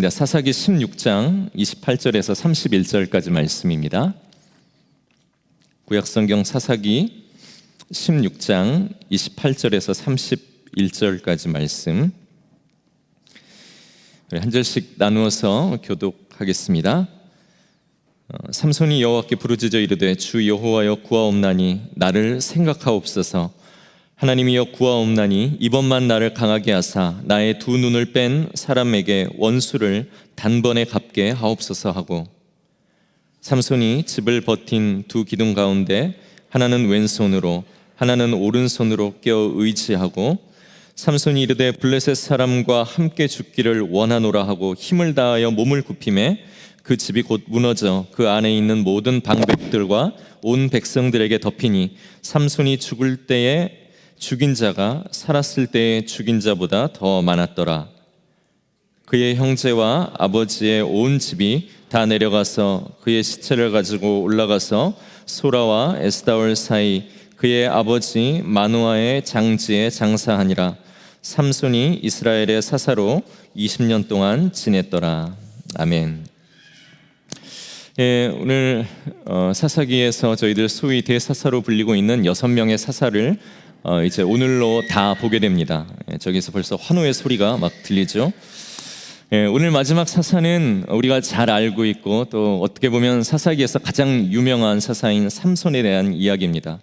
사사기 16장 28절에서 31절까지 말씀입니다. 구약성경 사사기 16장 28절에서 31절까지 말씀, 한 절씩 나누어서 교독하겠습니다. 삼손이 여호와께 부르짖어 이르되 주 여호와여 구하옵나니 나를 생각하옵소서. 하나님이여 구하옵나니 이번만 나를 강하게 하사 나의 두 눈을 뺀 사람에게 원수를 단번에 갚게 하옵소서 하고, 삼손이 집을 버틴 두 기둥 가운데 하나는 왼손으로 하나는 오른손으로 껴 의지하고, 삼손이 이르되 블레셋 사람과 함께 죽기를 원하노라 하고 힘을 다하여 몸을 굽히매 그 집이 곧 무너져 그 안에 있는 모든 방백들과 온 백성들에게 덮이니 삼손이 죽을 때에 죽인 자가 살았을 때에 죽인 자보다 더 많았더라. 그의 형제와 아버지의 온 집이 다 내려가서 그의 시체를 가지고 올라가서 소라와 에스다올 사이 그의 아버지 마노아의 장지에 장사하니라. 삼손이 이스라엘의 사사로 20년 동안 지냈더라. 아멘. 오늘 사사기에서 저희들 소위 대사사로 불리고 있는 6명의 사사를 이제 오늘로 다 보게 됩니다. 저기서 벌써 환호의 소리가 막 들리죠. 오늘 마지막 사사는 우리가 잘 알고 있고 또 어떻게 보면 사사기에서 가장 유명한 사사인 삼손에 대한 이야기입니다.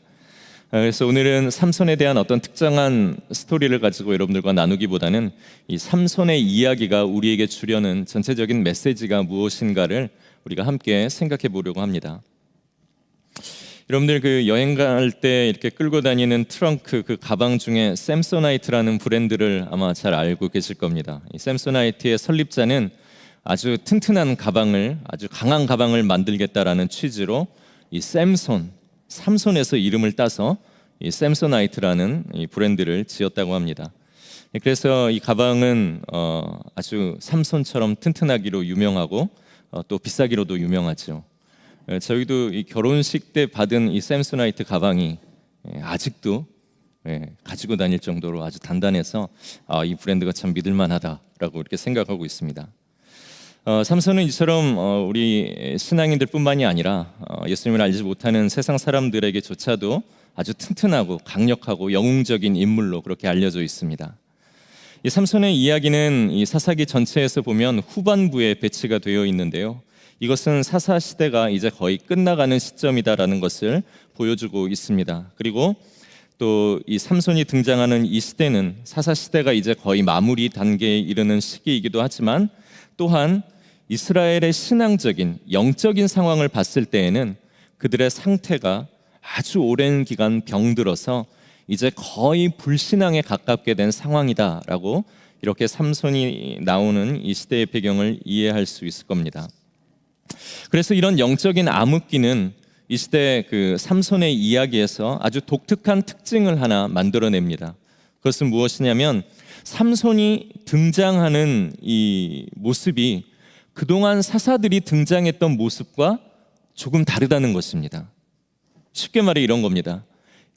그래서 오늘은 삼손에 대한 어떤 특정한 스토리를 가지고 여러분들과 나누기보다는 이 삼손의 이야기가 우리에게 주려는 전체적인 메시지가 무엇인가를 우리가 함께 생각해 보려고 합니다. 여러분들 그 여행 갈 때 이렇게 끌고 다니는 트렁크, 그 가방 중에 샘소나이트라는 브랜드를 아마 잘 알고 계실 겁니다. 이 샘소나이트의 설립자는 아주 튼튼한 가방을, 아주 강한 가방을 만들겠다라는 취지로 이 삼손에서 이름을 따서 이 샘소나이트라는 이 브랜드를 지었다고 합니다. 그래서 이 가방은 아주 삼손처럼 튼튼하기로 유명하고 또 비싸기로도 유명하죠. 저희도 이 결혼식 때 받은 이 샘소나이트 가방이 아직도 가지고 다닐 정도로 아주 단단해서 이 브랜드가 참 믿을만하다라고 이렇게 생각하고 있습니다. 삼손은 이처럼 우리 신앙인들뿐만이 아니라 예수님을 알지 못하는 세상 사람들에게조차도 아주 튼튼하고 강력하고 영웅적인 인물로 그렇게 알려져 있습니다. 이 삼손의 이야기는 이 사사기 전체에서 보면 후반부에 배치가 되어 있는데요, 이것은 사사 시대가 이제 거의 끝나가는 시점이다라는 것을 보여주고 있습니다. 그리고 또 이 삼손이 등장하는 이 시대는 사사 시대가 이제 거의 마무리 단계에 이르는 시기이기도 하지만, 또한 이스라엘의 신앙적인 영적인 상황을 봤을 때에는 그들의 상태가 아주 오랜 기간 병들어서 이제 거의 불신앙에 가깝게 된 상황이다라고, 이렇게 삼손이 나오는 이 시대의 배경을 이해할 수 있을 겁니다. 그래서 이런 영적인 암흑기는 이 시대 그 삼손의 이야기에서 아주 독특한 특징을 하나 만들어냅니다. 그것은 무엇이냐면, 삼손이 등장하는 이 모습이 그동안 사사들이 등장했던 모습과 조금 다르다는 것입니다. 쉽게 말해 이런 겁니다.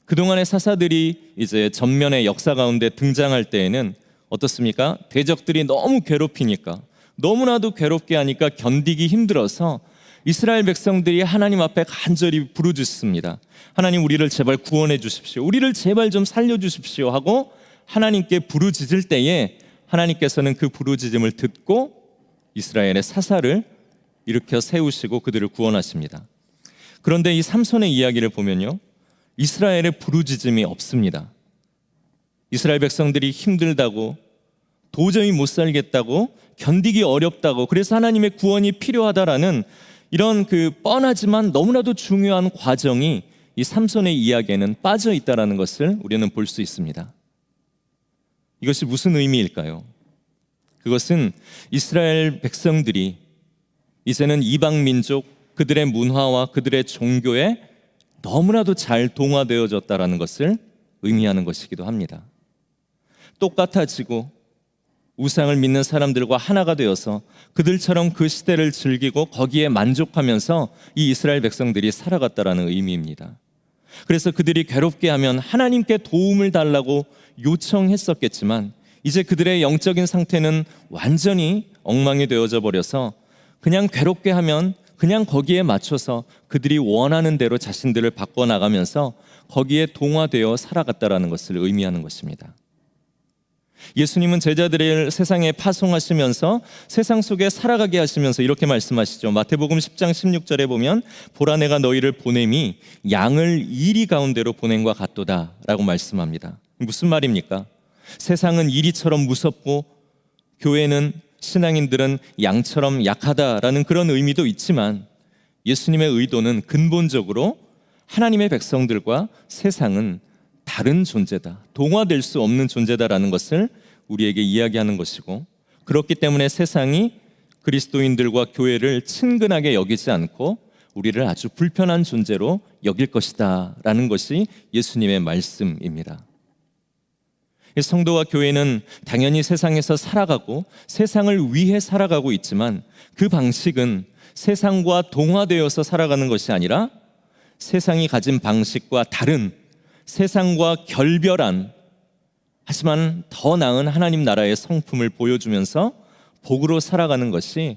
그동안의 사사들이 이제 전면의 역사 가운데 등장할 때에는 어떻습니까? 대적들이 너무 괴롭히니까, 너무나도 괴롭게 하니까 견디기 힘들어서 이스라엘 백성들이 하나님 앞에 간절히 부르짖습니다. 하나님, 우리를 제발 구원해 주십시오, 우리를 제발 좀 살려주십시오 하고 하나님께 부르짖을 때에 하나님께서는 그 부르짖음을 듣고 이스라엘의 사사를 일으켜 세우시고 그들을 구원하십니다. 그런데 이 삼손의 이야기를 보면요, 이스라엘의 부르짖음이 없습니다. 이스라엘 백성들이 힘들다고, 도저히 못 살겠다고, 견디기 어렵다고, 그래서 하나님의 구원이 필요하다라는 이런 그 뻔하지만 너무나도 중요한 과정이 이 삼손의 이야기에는 빠져 있다라는 것을 우리는 볼 수 있습니다. 이것이 무슨 의미일까요? 그것은 이스라엘 백성들이 이제는 이방 민족, 그들의 문화와 그들의 종교에 너무나도 잘 동화되어졌다라는 것을 의미하는 것이기도 합니다. 똑같아지고 우상을 믿는 사람들과 하나가 되어서 그들처럼 그 시대를 즐기고 거기에 만족하면서 이 이스라엘 백성들이 살아갔다라는 의미입니다. 그래서 그들이 괴롭게 하면 하나님께 도움을 달라고 요청했었겠지만, 이제 그들의 영적인 상태는 완전히 엉망이 되어져 버려서 그냥 괴롭게 하면 그냥 거기에 맞춰서 그들이 원하는 대로 자신들을 바꿔나가면서 거기에 동화되어 살아갔다라는 것을 의미하는 것입니다. 예수님은 제자들을 세상에 파송하시면서 세상 속에 살아가게 하시면서 이렇게 말씀하시죠. 마태복음 10장 16절에 보면 보라 내가 너희를 보냄이 양을 이리 가운데로 보냄과 같도다 라고 말씀합니다. 무슨 말입니까? 세상은 이리처럼 무섭고 교회는 신앙인들은 양처럼 약하다라는 그런 의미도 있지만 예수님의 의도는 근본적으로 하나님의 백성들과 세상은 다른 존재다, 동화될 수 없는 존재다라는 것을 우리에게 이야기하는 것이고, 그렇기 때문에 세상이 그리스도인들과 교회를 친근하게 여기지 않고 우리를 아주 불편한 존재로 여길 것이다 라는 것이 예수님의 말씀입니다. 성도와 교회는 당연히 세상에서 살아가고 세상을 위해 살아가고 있지만 그 방식은 세상과 동화되어서 살아가는 것이 아니라 세상이 가진 방식과 다른, 세상과 결별한, 하지만 더 나은 하나님 나라의 성품을 보여주면서 복으로 살아가는 것이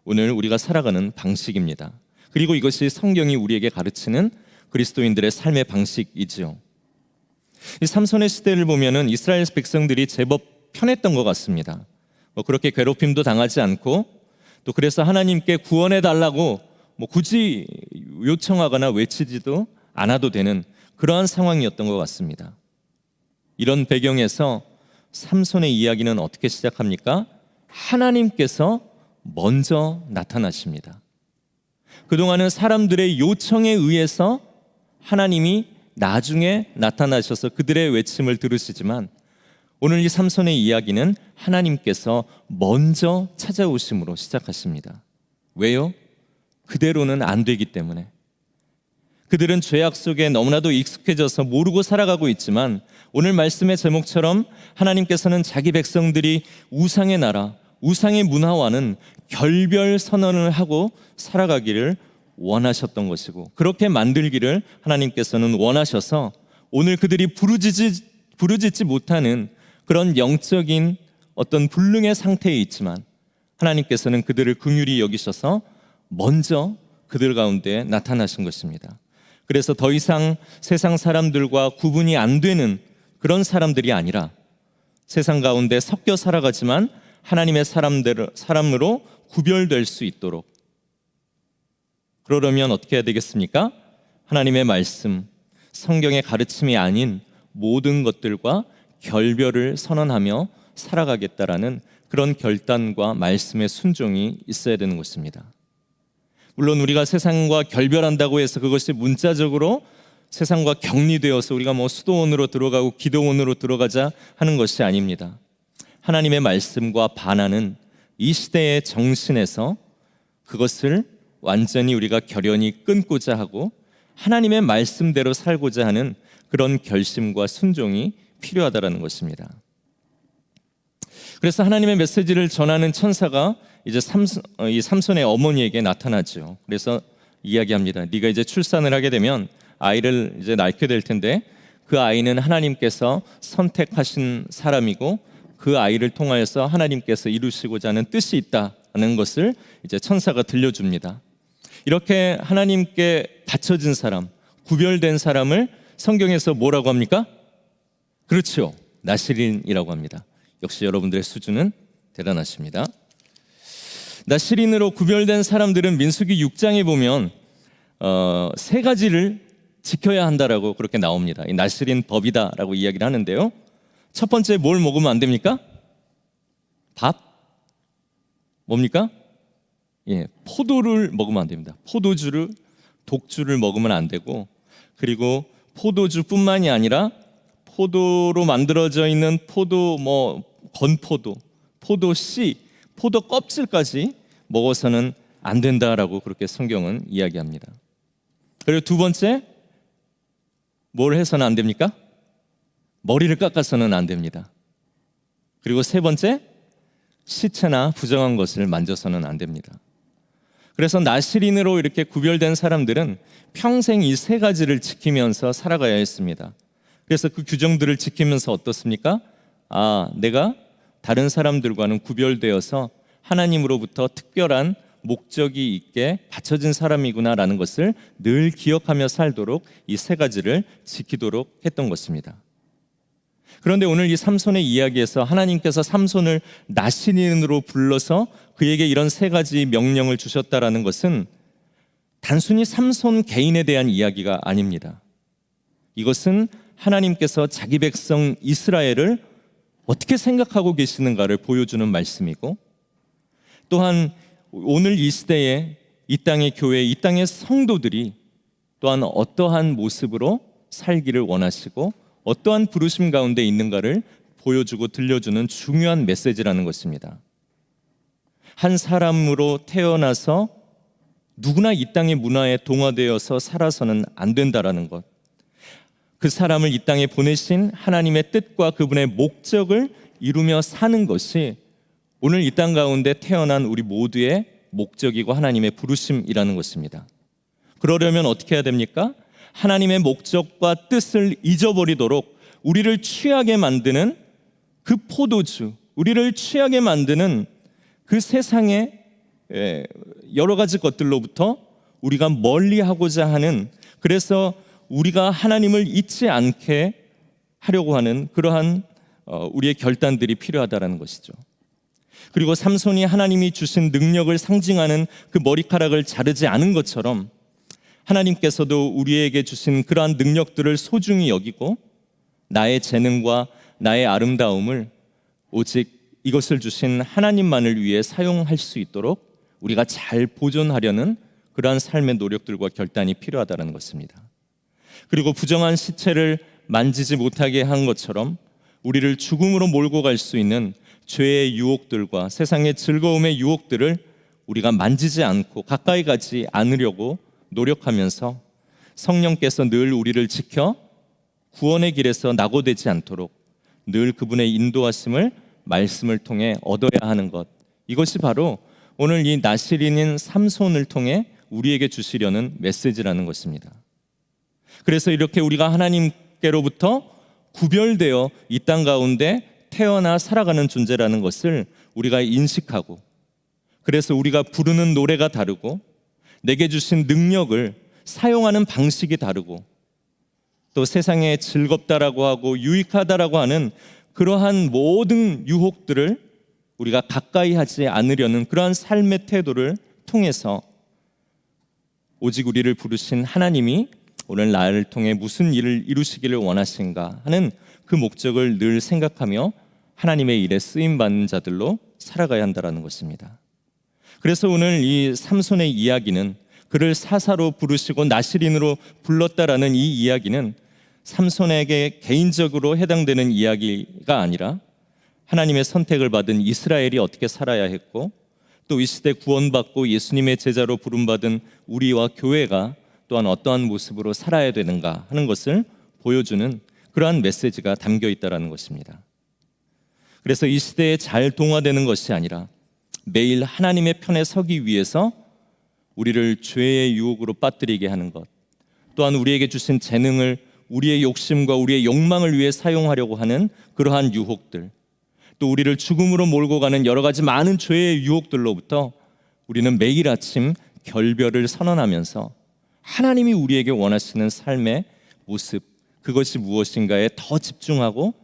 오늘 우리가 살아가는 방식입니다. 그리고 이것이 성경이 우리에게 가르치는 그리스도인들의 삶의 방식이지요. 이 삼손의 시대를 보면은 이스라엘 백성들이 제법 편했던 것 같습니다. 그렇게 괴롭힘도 당하지 않고, 또 그래서 하나님께 구원해 달라고 굳이 요청하거나 외치지도 않아도 되는 그러한 상황이었던 것 같습니다. 이런 배경에서 삼손의 이야기는 어떻게 시작합니까? 하나님께서 먼저 나타나십니다. 그동안은 사람들의 요청에 의해서 하나님이 나중에 나타나셔서 그들의 외침을 들으시지만 오늘 이 삼손의 이야기는 하나님께서 먼저 찾아오심으로 시작하십니다. 왜요? 그대로는 안 되기 때문에. 그들은 죄악 속에 너무나도 익숙해져서 모르고 살아가고 있지만 오늘 말씀의 제목처럼 하나님께서는 자기 백성들이 우상의 나라, 우상의 문화와는 결별 선언을 하고 살아가기를 원하셨던 것이고, 그렇게 만들기를 하나님께서는 원하셔서 오늘 그들이 부르짖지 못하는 그런 영적인 어떤 불능의 상태에 있지만 하나님께서는 그들을 긍휼히 여기셔서 먼저 그들 가운데 나타나신 것입니다. 그래서 더 이상 세상 사람들과 구분이 안 되는 그런 사람들이 아니라 세상 가운데 섞여 살아가지만 하나님의 사람으로 구별될 수 있도록, 그러려면 어떻게 해야 되겠습니까? 하나님의 말씀, 성경의 가르침이 아닌 모든 것들과 결별을 선언하며 살아가겠다라는 그런 결단과 말씀의 순종이 있어야 되는 것입니다. 물론 우리가 세상과 결별한다고 해서 그것이 문자적으로 세상과 격리되어서 우리가 수도원으로 들어가고 기도원으로 들어가자 하는 것이 아닙니다. 하나님의 말씀과 반하는 이 시대의 정신에서 그것을 완전히 우리가 결연히 끊고자 하고 하나님의 말씀대로 살고자 하는 그런 결심과 순종이 필요하다라는 것입니다. 그래서 하나님의 메시지를 전하는 천사가 이제 이 삼손의 어머니에게 나타나죠. 그래서 이야기합니다. 네가 이제 출산을 하게 되면 아이를 이제 낳게 될 텐데 그 아이는 하나님께서 선택하신 사람이고 그 아이를 통하여서 하나님께서 이루시고자 하는 뜻이 있다는 것을 이제 천사가 들려줍니다. 이렇게 하나님께 바쳐진 사람, 구별된 사람을 성경에서 뭐라고 합니까? 그렇죠, 나시린이라고 합니다. 역시 여러분들의 수준은 대단하십니다. 나시린으로 구별된 사람들은 민수기 6장에 보면 세 가지를 지켜야 한다라고 그렇게 나옵니다. 이 나시린 법이다라고 이야기를 하는데요. 첫 번째, 뭘 먹으면 안 됩니까? 밥? 뭡니까? 포도를 먹으면 안 됩니다. 포도주를, 독주를 먹으면 안 되고, 그리고 포도주뿐만이 아니라 포도로 만들어져 있는 포도, 건포도, 포도씨, 포도 껍질까지 먹어서는 안 된다라고 그렇게 성경은 이야기합니다. 그리고 두 번째, 뭘 해서는 안 됩니까? 머리를 깎아서는 안 됩니다. 그리고 세 번째, 시체나 부정한 것을 만져서는 안 됩니다. 그래서 나시린으로 이렇게 구별된 사람들은 평생 이 세 가지를 지키면서 살아가야 했습니다. 그래서 그 규정들을 지키면서 어떻습니까? 내가 다른 사람들과는 구별되어서 하나님으로부터 특별한 목적이 있게 바쳐진 사람이구나라는 것을 늘 기억하며 살도록 이 세 가지를 지키도록 했던 것입니다. 그런데 오늘 이 삼손의 이야기에서 하나님께서 삼손을 나시린으로 불러서 그에게 이런 세 가지 명령을 주셨다라는 것은 단순히 삼손 개인에 대한 이야기가 아닙니다. 이것은 하나님께서 자기 백성 이스라엘을 어떻게 생각하고 계시는가를 보여주는 말씀이고, 또한 오늘 이 시대에 이 땅의 교회, 이 땅의 성도들이 또한 어떠한 모습으로 살기를 원하시고 어떠한 부르심 가운데 있는가를 보여주고 들려주는 중요한 메시지라는 것입니다. 한 사람으로 태어나서 누구나 이 땅의 문화에 동화되어서 살아서는 안 된다라는 것, 그 사람을 이 땅에 보내신 하나님의 뜻과 그분의 목적을 이루며 사는 것이 오늘 이 땅 가운데 태어난 우리 모두의 목적이고 하나님의 부르심이라는 것입니다. 그러려면 어떻게 해야 됩니까? 하나님의 목적과 뜻을 잊어버리도록 우리를 취하게 만드는 그 포도주, 우리를 취하게 만드는 그 세상의 여러 가지 것들로부터 우리가 멀리하고자 하는, 그래서 우리가 하나님을 잊지 않게 하려고 하는 그러한 우리의 결단들이 필요하다는 것이죠. 그리고 삼손이 하나님이 주신 능력을 상징하는 그 머리카락을 자르지 않은 것처럼 하나님께서도 우리에게 주신 그러한 능력들을 소중히 여기고 나의 재능과 나의 아름다움을 오직 이것을 주신 하나님만을 위해 사용할 수 있도록 우리가 잘 보존하려는 그러한 삶의 노력들과 결단이 필요하다는 것입니다. 그리고 부정한 시체를 만지지 못하게 한 것처럼 우리를 죽음으로 몰고 갈 수 있는 죄의 유혹들과 세상의 즐거움의 유혹들을 우리가 만지지 않고 가까이 가지 않으려고 노력하면서 성령께서 늘 우리를 지켜 구원의 길에서 낙오되지 않도록 늘 그분의 인도하심을 말씀을 통해 얻어야 하는 것, 이것이 바로 오늘 이 나시린인 삼손을 통해 우리에게 주시려는 메시지라는 것입니다. 그래서 이렇게 우리가 하나님께로부터 구별되어 이 땅 가운데 태어나 살아가는 존재라는 것을 우리가 인식하고, 그래서 우리가 부르는 노래가 다르고 내게 주신 능력을 사용하는 방식이 다르고 또 세상에 즐겁다라고 하고 유익하다라고 하는 그러한 모든 유혹들을 우리가 가까이 하지 않으려는 그러한 삶의 태도를 통해서 오직 우리를 부르신 하나님이 오늘 나를 통해 무슨 일을 이루시기를 원하신가 하는 그 목적을 늘 생각하며 하나님의 일에 쓰임받는 자들로 살아가야 한다는 것입니다. 그래서 오늘 이 삼손의 이야기는, 그를 사사로 부르시고 나시린으로 불렀다라는 이 이야기는 삼손에게 개인적으로 해당되는 이야기가 아니라 하나님의 선택을 받은 이스라엘이 어떻게 살아야 했고 또 이 시대 구원받고 예수님의 제자로 부름받은 우리와 교회가 또한 어떠한 모습으로 살아야 되는가 하는 것을 보여주는 그러한 메시지가 담겨 있다는 것입니다. 그래서 이 시대에 잘 동화되는 것이 아니라 매일 하나님의 편에 서기 위해서 우리를 죄의 유혹으로 빠뜨리게 하는 것, 또한 우리에게 주신 재능을 우리의 욕심과 우리의 욕망을 위해 사용하려고 하는 그러한 유혹들, 또 우리를 죽음으로 몰고 가는 여러 가지 많은 죄의 유혹들로부터 우리는 매일 아침 결별을 선언하면서 하나님이 우리에게 원하시는 삶의 모습, 그것이 무엇인가에 더 집중하고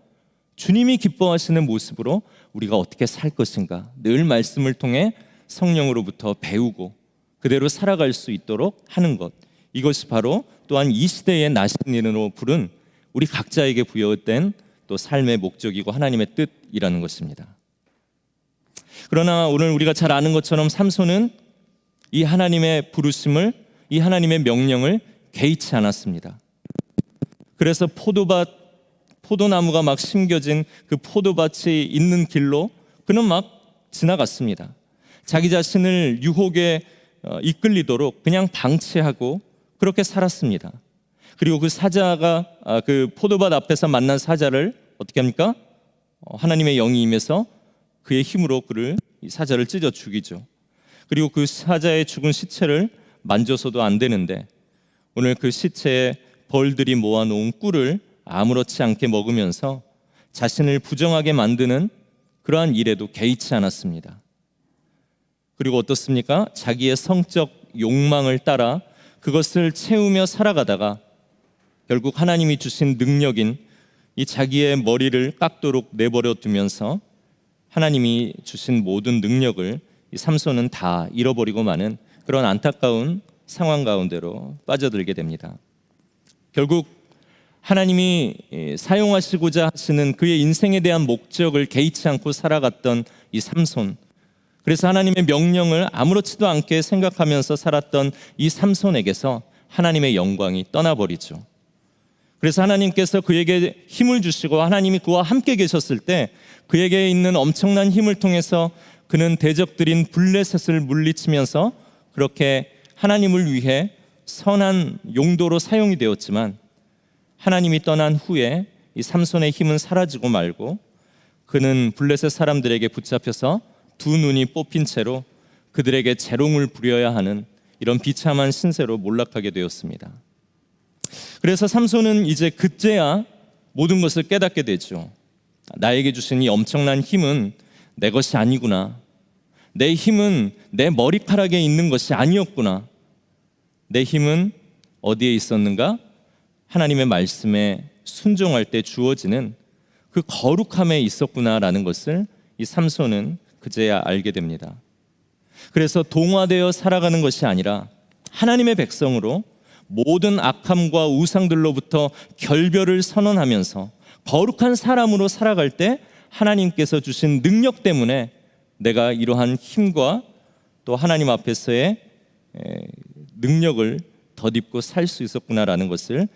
주님이 기뻐하시는 모습으로 우리가 어떻게 살 것인가 늘 말씀을 통해 성령으로부터 배우고 그대로 살아갈 수 있도록 하는 것, 이것이 바로 또한 이 시대의 나시린으로 부른 우리 각자에게 부여된 또 삶의 목적이고 하나님의 뜻이라는 것입니다. 그러나 오늘 우리가 잘 아는 것처럼 삼손은 이 하나님의 부르심을, 이 하나님의 명령을 개의치 않았습니다. 그래서 포도나무가 막 심겨진 그 포도밭이 있는 길로 그는 막 지나갔습니다. 자기 자신을 유혹에 이끌리도록 그냥 방치하고 그렇게 살았습니다. 그리고 그 사자가 그 포도밭 앞에서 만난 사자를 어떻게 합니까? 하나님의 영이 임해서 그의 힘으로 그를, 이 사자를 찢어 죽이죠. 그리고 그 사자의 죽은 시체를 만져서도 안 되는데 오늘 그 시체에 벌들이 모아놓은 꿀을 아무렇지 않게 먹으면서 자신을 부정하게 만드는 그러한 일에도 개의치 않았습니다. 그리고 어떻습니까? 자기의 성적 욕망을 따라 그것을 채우며 살아가다가 결국 하나님이 주신 능력인 이 자기의 머리를 깎도록 내버려 두면서 하나님이 주신 모든 능력을 이 삼손은 다 잃어버리고 마는 그런 안타까운 상황 가운데로 빠져들게 됩니다. 결국 하나님이 사용하시고자 하시는 그의 인생에 대한 목적을 개의치 않고 살아갔던 이 삼손, 그래서 하나님의 명령을 아무렇지도 않게 생각하면서 살았던 이 삼손에게서 하나님의 영광이 떠나버리죠. 그래서 하나님께서 그에게 힘을 주시고 하나님이 그와 함께 계셨을 때 그에게 있는 엄청난 힘을 통해서 그는 대적들인 블레셋을 물리치면서 그렇게 하나님을 위해 선한 용도로 사용이 되었지만, 하나님이 떠난 후에 이 삼손의 힘은 사라지고 말고 그는 블레셋 사람들에게 붙잡혀서 두 눈이 뽑힌 채로 그들에게 재롱을 부려야 하는 이런 비참한 신세로 몰락하게 되었습니다. 그래서 삼손은 이제 그제야 모든 것을 깨닫게 되죠. 나에게 주신 이 엄청난 힘은 내 것이 아니구나. 내 힘은 내 머리카락에 있는 것이 아니었구나. 내 힘은 어디에 있었는가? 하나님의 말씀에 순종할 때 주어지는 그 거룩함에 있었구나라는 것을 이 삼손은 그제야 알게 됩니다. 그래서 동화되어 살아가는 것이 아니라 하나님의 백성으로 모든 악함과 우상들로부터 결별을 선언하면서 거룩한 사람으로 살아갈 때 하나님께서 주신 능력 때문에 내가 이러한 힘과 또 하나님 앞에서의 능력을 덧입고 살 수 있었구나라는 것을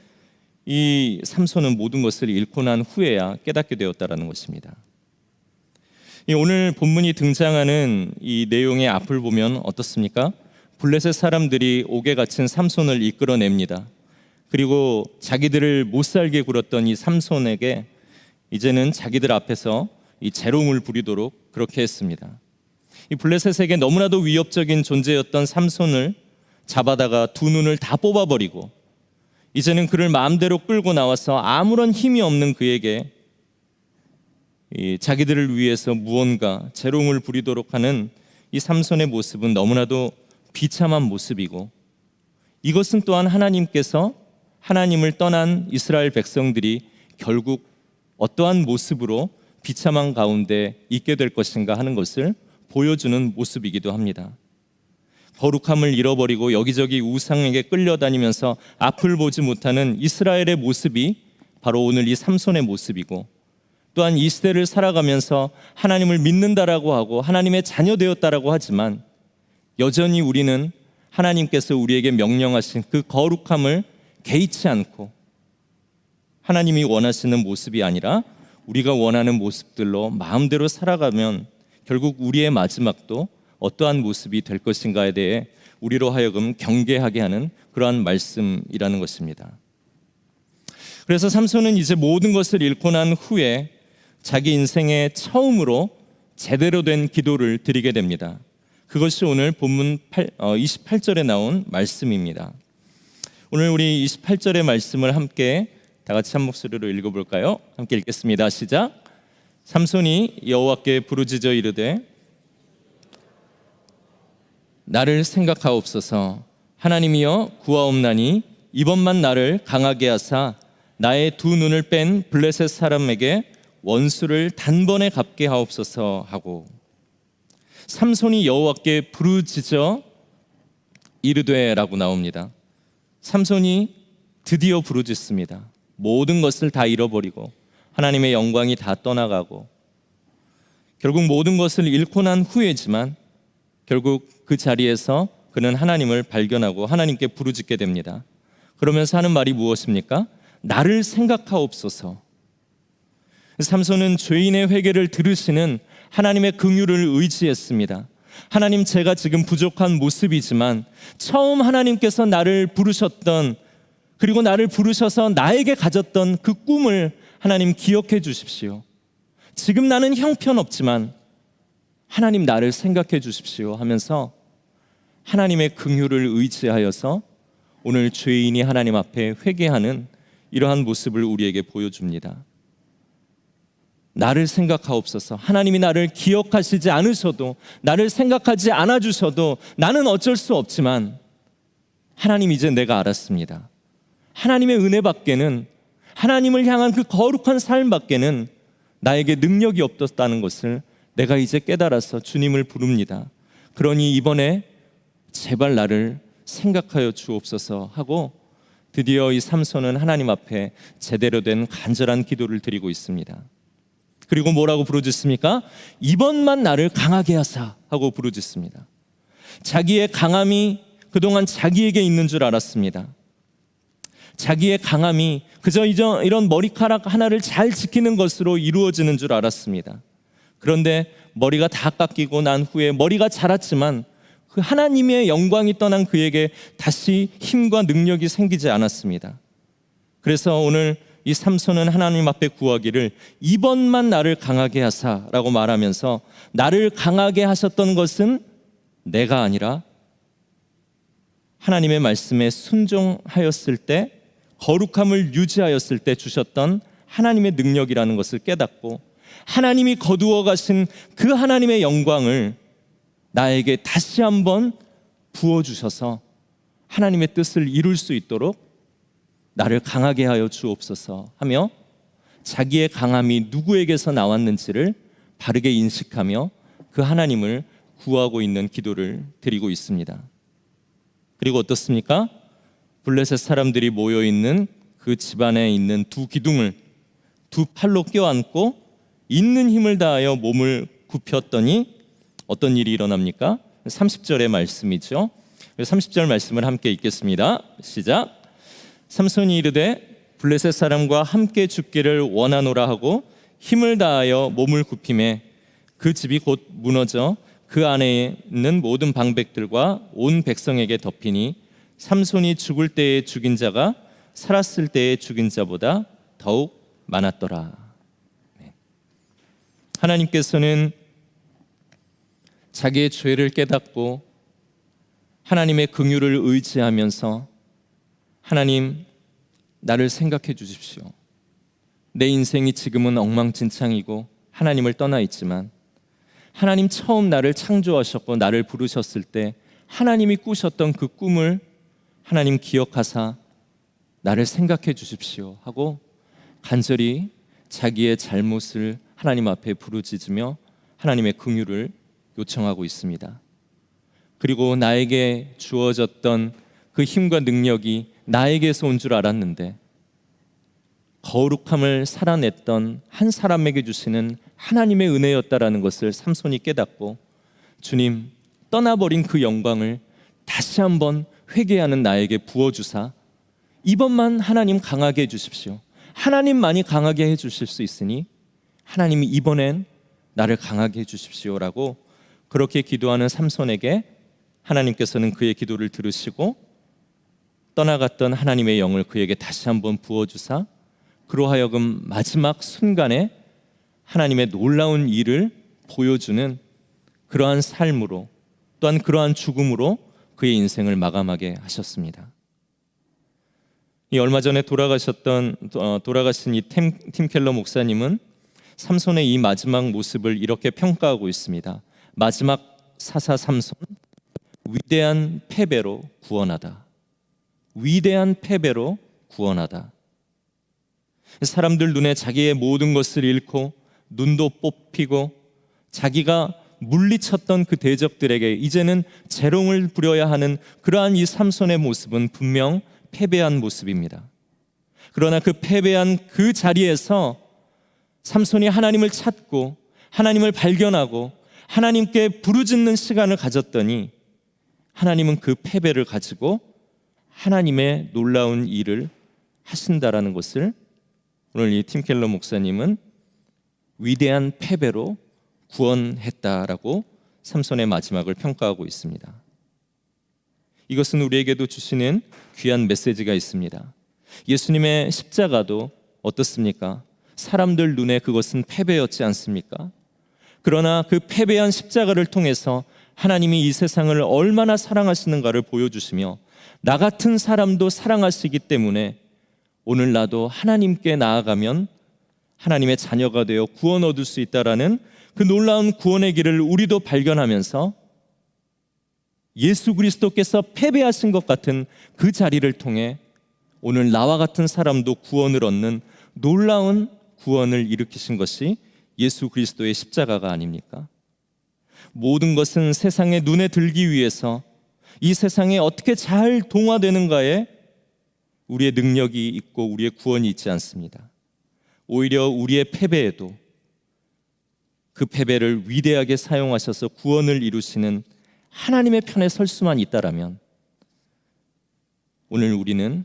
이 삼손은 모든 것을 잃고 난 후에야 깨닫게 되었다라는 것입니다. 오늘 본문이 등장하는 이 내용의 앞을 보면 어떻습니까? 블레셋 사람들이 옥에 갇힌 삼손을 이끌어냅니다. 그리고 자기들을 못살게 굴었던 이 삼손에게 이제는 자기들 앞에서 이 재롱을 부리도록 그렇게 했습니다. 이 블레셋에게 너무나도 위협적인 존재였던 삼손을 잡아다가 두 눈을 다 뽑아버리고 이제는 그를 마음대로 끌고 나와서 아무런 힘이 없는 그에게 자기들을 위해서 무언가 재롱을 부리도록 하는 이 삼손의 모습은 너무나도 비참한 모습이고, 이것은 또한 하나님께서 하나님을 떠난 이스라엘 백성들이 결국 어떠한 모습으로 비참한 가운데 있게 될 것인가 하는 것을 보여주는 모습이기도 합니다. 거룩함을 잃어버리고 여기저기 우상에게 끌려다니면서 앞을 보지 못하는 이스라엘의 모습이 바로 오늘 이 삼손의 모습이고, 또한 이 시대를 살아가면서 하나님을 믿는다라고 하고 하나님의 자녀 되었다라고 하지만 여전히 우리는 하나님께서 우리에게 명령하신 그 거룩함을 개의치 않고 하나님이 원하시는 모습이 아니라 우리가 원하는 모습들로 마음대로 살아가면 결국 우리의 마지막도 어떠한 모습이 될 것인가에 대해 우리로 하여금 경계하게 하는 그러한 말씀이라는 것입니다. 그래서 삼손은 이제 모든 것을 잃고 난 후에 자기 인생의 처음으로 제대로 된 기도를 드리게 됩니다. 그것이 오늘 본문 28절에 나온 말씀입니다. 오늘 우리 28절의 말씀을 함께 다 같이 한 목소리로 읽어볼까요? 함께 읽겠습니다. 시작. 삼손이 여호와께 부르짖어 이르되 나를 생각하옵소서. 하나님이여 구하옵나니 이번만 나를 강하게 하사 나의 두 눈을 뺀 블레셋 사람에게 원수를 단번에 갚게 하옵소서 하고, 삼손이 여호와께 부르짖어 이르되라고 나옵니다. 삼손이 드디어 부르짖습니다. 모든 것을 다 잃어버리고 하나님의 영광이 다 떠나가고 결국 모든 것을 잃고 난 후에지만 결국 그 자리에서 그는 하나님을 발견하고 하나님께 부르짖게 됩니다. 그러면서 하는 말이 무엇입니까? 나를 생각하옵소서. 삼손은 죄인의 회개를 들으시는 하나님의 긍휼을 의지했습니다. 하나님, 제가 지금 부족한 모습이지만 처음 하나님께서 나를 부르셨던, 그리고 나를 부르셔서 나에게 가졌던 그 꿈을 하나님 기억해 주십시오. 지금 나는 형편없지만 하나님 나를 생각해 주십시오 하면서 하나님의 긍휼을 의지하여서 오늘 죄인이 하나님 앞에 회개하는 이러한 모습을 우리에게 보여줍니다. 나를 생각하옵소서. 하나님이 나를 기억하시지 않으셔도, 나를 생각하지 않아 주셔도 나는 어쩔 수 없지만 하나님, 이제 내가 알았습니다. 하나님의 은혜 밖에는, 하나님을 향한 그 거룩한 삶 밖에는 나에게 능력이 없었다는 것을 내가 이제 깨달아서 주님을 부릅니다. 그러니 이번에 제발 나를 생각하여 주옵소서 하고 드디어 이 삼손은 하나님 앞에 제대로 된 간절한 기도를 드리고 있습니다. 그리고 뭐라고 부르짖습니까? 이번만 나를 강하게 하사 하고 부르짖습니다. 자기의 강함이 그동안 자기에게 있는 줄 알았습니다. 자기의 강함이 그저 이런 머리카락 하나를 잘 지키는 것으로 이루어지는 줄 알았습니다. 그런데 머리가 다 깎이고 난 후에 머리가 자랐지만 그 하나님의 영광이 떠난 그에게 다시 힘과 능력이 생기지 않았습니다. 그래서 오늘 이 삼손은 하나님 앞에 구하기를 이번만 나를 강하게 하사라고 말하면서, 나를 강하게 하셨던 것은 내가 아니라 하나님의 말씀에 순종하였을 때, 거룩함을 유지하였을 때 주셨던 하나님의 능력이라는 것을 깨닫고, 하나님이 거두어 가신 그 하나님의 영광을 나에게 다시 한번 부어주셔서 하나님의 뜻을 이룰 수 있도록 나를 강하게 하여 주옵소서 하며, 자기의 강함이 누구에게서 나왔는지를 바르게 인식하며 그 하나님을 구하고 있는 기도를 드리고 있습니다. 그리고 어떻습니까? 블레셋 사람들이 모여있는 그 집안에 있는 두 기둥을 두 팔로 껴안고 있는 힘을 다하여 몸을 굽혔더니 어떤 일이 일어납니까? 30절의 말씀이죠. 30절 말씀을 함께 읽겠습니다. 시작. 삼손이 이르되 블레셋 사람과 함께 죽기를 원하노라 하고 힘을 다하여 몸을 굽히매 그 집이 곧 무너져 그 안에 있는 모든 방백들과 온 백성에게 덮이니 삼손이 죽을 때에 죽인 자가 살았을 때에 죽인 자보다 더욱 많았더라. 하나님께서는 자기의 죄를 깨닫고 하나님의 긍휼을 의지하면서, 하나님, 나를 생각해 주십시오. 내 인생이 지금은 엉망진창이고 하나님을 떠나 있지만, 하나님 처음 나를 창조하셨고 나를 부르셨을 때 하나님이 꾸셨던 그 꿈을 하나님 기억하사 나를 생각해 주십시오 하고 간절히 자기의 잘못을 하나님 앞에 부르짖으며 하나님의 긍휼을 요청하고 있습니다. 그리고 나에게 주어졌던 그 힘과 능력이 나에게서 온 줄 알았는데, 거룩함을 살아냈던 한 사람에게 주시는 하나님의 은혜였다라는 것을 삼손이 깨닫고, 주님, 떠나버린 그 영광을 다시 한번 회개하는 나에게 부어주사 이번만 하나님 강하게 해주십시오. 하나님만이 강하게 해주실 수 있으니 하나님이 이번엔 나를 강하게 해주십시오라고 그렇게 기도하는 삼손에게 하나님께서는 그의 기도를 들으시고 떠나갔던 하나님의 영을 그에게 다시 한번 부어주사 그로 하여금 마지막 순간에 하나님의 놀라운 일을 보여주는 그러한 삶으로, 또한 그러한 죽음으로 그의 인생을 마감하게 하셨습니다. 이 얼마 전에 돌아가신 이 팀 켈러 목사님은 삼손의 이 마지막 모습을 이렇게 평가하고 있습니다. 마지막 사사 삼손, 위대한 패배로 구원하다. 위대한 패배로 구원하다. 사람들 눈에 자기의 모든 것을 잃고 눈도 뽑히고 자기가 물리쳤던 그 대적들에게 이제는 재롱을 부려야 하는 그러한 이 삼손의 모습은 분명 패배한 모습입니다. 그러나 그 패배한 그 자리에서 삼손이 하나님을 찾고 하나님을 발견하고 하나님께 부르짖는 시간을 가졌더니 하나님은 그 패배를 가지고 하나님의 놀라운 일을 하신다라는 것을 오늘 이 팀 켈러 목사님은 위대한 패배로 구원했다라고 삼손의 마지막을 평가하고 있습니다. 이것은 우리에게도 주시는 귀한 메시지가 있습니다. 예수님의 십자가도 어떻습니까? 사람들 눈에 그것은 패배였지 않습니까? 그러나 그 패배한 십자가를 통해서 하나님이 이 세상을 얼마나 사랑하시는가를 보여주시며 나 같은 사람도 사랑하시기 때문에 오늘 나도 하나님께 나아가면 하나님의 자녀가 되어 구원 얻을 수 있다라는 그 놀라운 구원의 길을 우리도 발견하면서 예수 그리스도께서 패배하신 것 같은 그 자리를 통해 오늘 나와 같은 사람도 구원을 얻는 놀라운 구원을 일으키신 것이 예수 그리스도의 십자가가 아닙니까? 모든 것은 세상의 눈에 들기 위해서 이 세상에 어떻게 잘 동화되는가에 우리의 능력이 있고 우리의 구원이 있지 않습니다. 오히려 우리의 패배에도 그 패배를 위대하게 사용하셔서 구원을 이루시는 하나님의 편에 설 수만 있다라면 오늘 우리는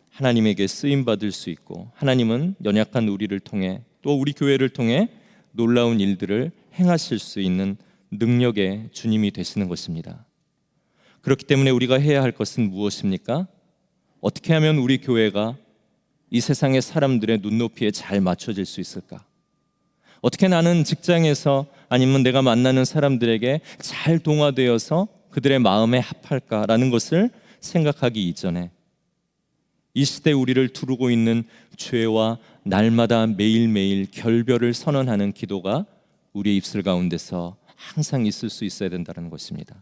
하나님에게 쓰임받을 수 있고 하나님은 연약한 우리를 통해 또 우리 교회를 통해 놀라운 일들을 행하실 수 있는 능력의 주님이 되시는 것입니다. 그렇기 때문에 우리가 해야 할 것은 무엇입니까? 어떻게 하면 우리 교회가 이 세상의 사람들의 눈높이에 잘 맞춰질 수 있을까? 어떻게 나는 직장에서 아니면 내가 만나는 사람들에게 잘 동화되어서 그들의 마음에 합할까라는 것을 생각하기 이전에 이 시대 우리를 두르고 있는 죄와 날마다 매일매일 결별을 선언하는 기도가 우리의 입술 가운데서 항상 있을 수 있어야 된다는 것입니다.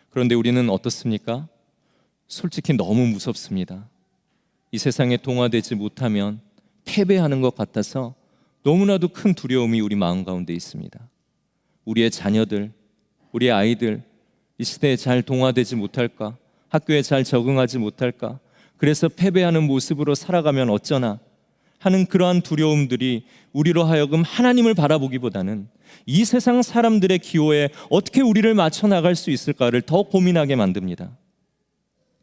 그런데 우리는 어떻습니까? 솔직히 너무 무섭습니다. 이 세상에 동화되지 못하면 패배하는 것 같아서 너무나도 큰 두려움이 우리 마음 가운데 있습니다. 우리의 자녀들, 우리의 아이들 이 시대에 잘 동화되지 못할까? 학교에 잘 적응하지 못할까? 그래서 패배하는 모습으로 살아가면 어쩌나 하는 그러한 두려움들이 우리로 하여금 하나님을 바라보기보다는 이 세상 사람들의 기호에 어떻게 우리를 맞춰 나갈 수 있을까를 더 고민하게 만듭니다.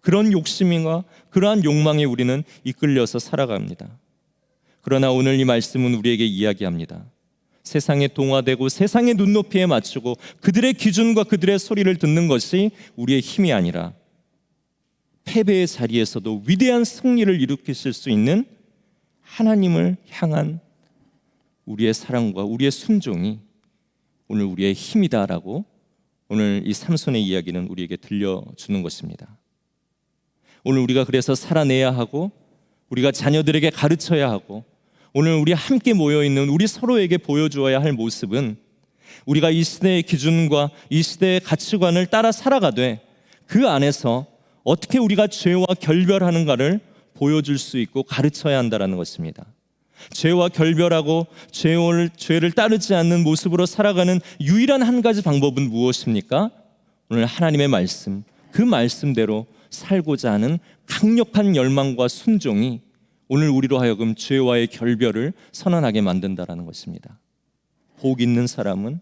그런 욕심과 그러한 욕망에 우리는 이끌려서 살아갑니다. 그러나 오늘 이 말씀은 우리에게 이야기합니다. 세상에 동화되고 세상의 눈높이에 맞추고 그들의 기준과 그들의 소리를 듣는 것이 우리의 힘이 아니라 패배의 자리에서도 위대한 승리를 일으키실 수 있는 하나님을 향한 우리의 사랑과 우리의 순종이 오늘 우리의 힘이다라고 오늘 이 삼손의 이야기는 우리에게 들려주는 것입니다. 오늘 우리가 그래서 살아내야 하고 우리가 자녀들에게 가르쳐야 하고 오늘 우리 함께 모여있는 우리 서로에게 보여주어야 할 모습은 우리가 이 시대의 기준과 이 시대의 가치관을 따라 살아가되 그 안에서 어떻게 우리가 죄와 결별하는가를 보여줄 수 있고 가르쳐야 한다는 것입니다. 죄와 결별하고 죄를 따르지 않는 모습으로 살아가는 유일한 한 가지 방법은 무엇입니까? 오늘 하나님의 말씀, 그 말씀대로 살고자 하는 강력한 열망과 순종이 오늘 우리로 하여금 죄와의 결별을 선언하게 만든다는 것입니다. 복 있는 사람은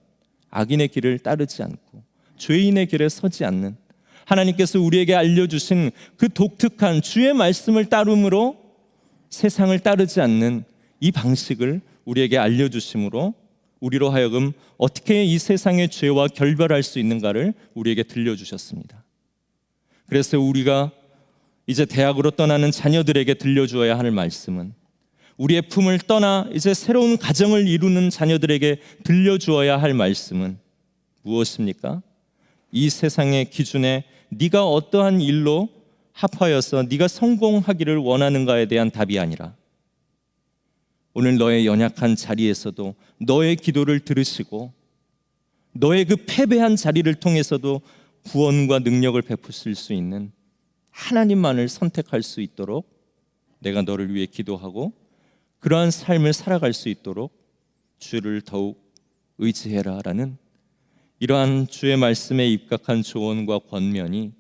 악인의 길을 따르지 않고 죄인의 길에 서지 않는 하나님께서 우리에게 알려주신 그 독특한 주의 말씀을 따름으로 세상을 따르지 않는 이 방식을 우리에게 알려주심으로 우리로 하여금 어떻게 이 세상의 죄와 결별할 수 있는가를 우리에게 들려주셨습니다. 그래서 우리가 이제 대학으로 떠나는 자녀들에게 들려주어야 할 말씀은 우리의 품을 떠나 이제 새로운 가정을 이루는 자녀들에게 들려주어야 할 말씀은 무엇입니까? 이 세상의 기준에 네가 어떠한 일로 합하여서 네가 성공하기를 원하는가에 대한 답이 아니라 오늘 너의 연약한 자리에서도 너의 기도를 들으시고 너의 그 패배한 자리를 통해서도 구원과 능력을 베푸실 수 있는 하나님만을 선택할 수 있도록 내가 너를 위해 기도하고 그러한 삶을 살아갈 수 있도록 주를 더욱 의지해라 라는 이러한 주의 말씀에 입각한 조언과 권면이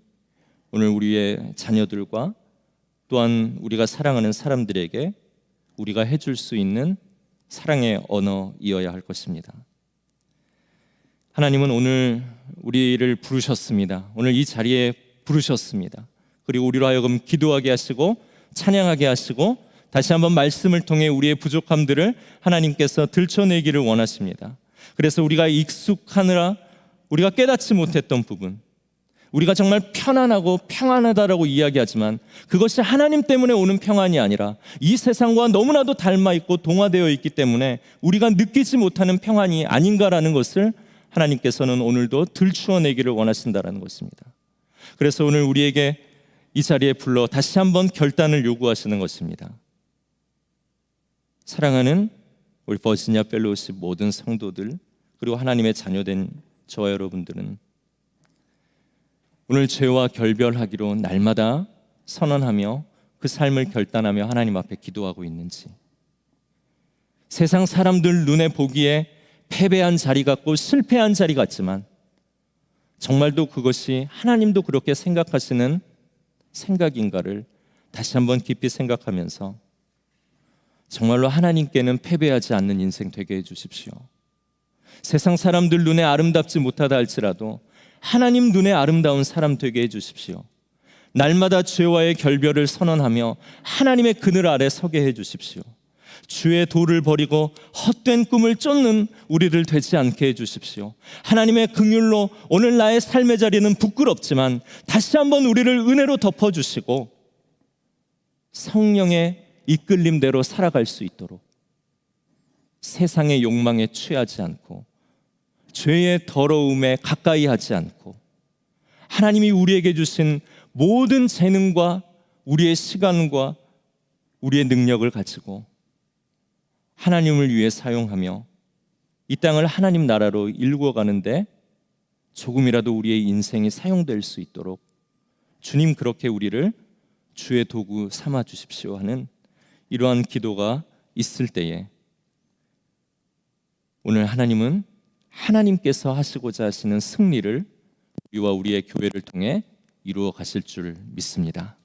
오늘 우리의 자녀들과 또한 우리가 사랑하는 사람들에게 우리가 해줄 수 있는 사랑의 언어이어야 할 것입니다. 하나님은 오늘 우리를 부르셨습니다. 오늘 이 자리에 부르셨습니다. 그리고 우리로 하여금 기도하게 하시고 찬양하게 하시고 다시 한번 말씀을 통해 우리의 부족함들을 하나님께서 들춰내기를 원하십니다. 그래서 우리가 익숙하느라 우리가 깨닫지 못했던 부분, 우리가 정말 편안하고 평안하다라고 이야기하지만 그것이 하나님 때문에 오는 평안이 아니라 이 세상과 너무나도 닮아 있고 동화되어 있기 때문에 우리가 느끼지 못하는 평안이 아닌가라는 것을 하나님께서는 오늘도 들추어내기를 원하신다는 것입니다. 그래서 오늘 우리에게 이 자리에 불러 다시 한번 결단을 요구하시는 것입니다. 사랑하는 우리 버지니아 펠로우십 모든 성도들, 그리고 하나님의 자녀된 저와 여러분들은 오늘 죄와 결별하기로 날마다 선언하며 그 삶을 결단하며 하나님 앞에 기도하고 있는지, 세상 사람들 눈에 보기에 패배한 자리 같고 실패한 자리 같지만 정말도 그것이 하나님도 그렇게 생각하시는 생각인가를 다시 한번 깊이 생각하면서 정말로 하나님께는 패배하지 않는 인생 되게 해주십시오. 세상 사람들 눈에 아름답지 못하다 할지라도 하나님 눈에 아름다운 사람 되게 해주십시오. 날마다 죄와의 결별을 선언하며 하나님의 그늘 아래 서게 해주십시오. 주의 도를 버리고 헛된 꿈을 쫓는 우리를 되지 않게 해주십시오. 하나님의 긍휼로 오늘 나의 삶의 자리는 부끄럽지만 다시 한번 우리를 은혜로 덮어주시고 성령의 이끌림대로 살아갈 수 있도록 세상의 욕망에 취하지 않고 죄의 더러움에 가까이 하지 않고 하나님이 우리에게 주신 모든 재능과 우리의 시간과 우리의 능력을 가지고 하나님을 위해 사용하며 이 땅을 하나님 나라로 일구어 가는데 조금이라도 우리의 인생이 사용될 수 있도록 주님 그렇게 우리를 주의 도구 삼아 주십시오 하는 이러한 기도가 있을 때에 오늘 하나님은 하나님께서 하시고자 하시는 승리를 우리와 우리의 교회를 통해 이루어 가실 줄 믿습니다.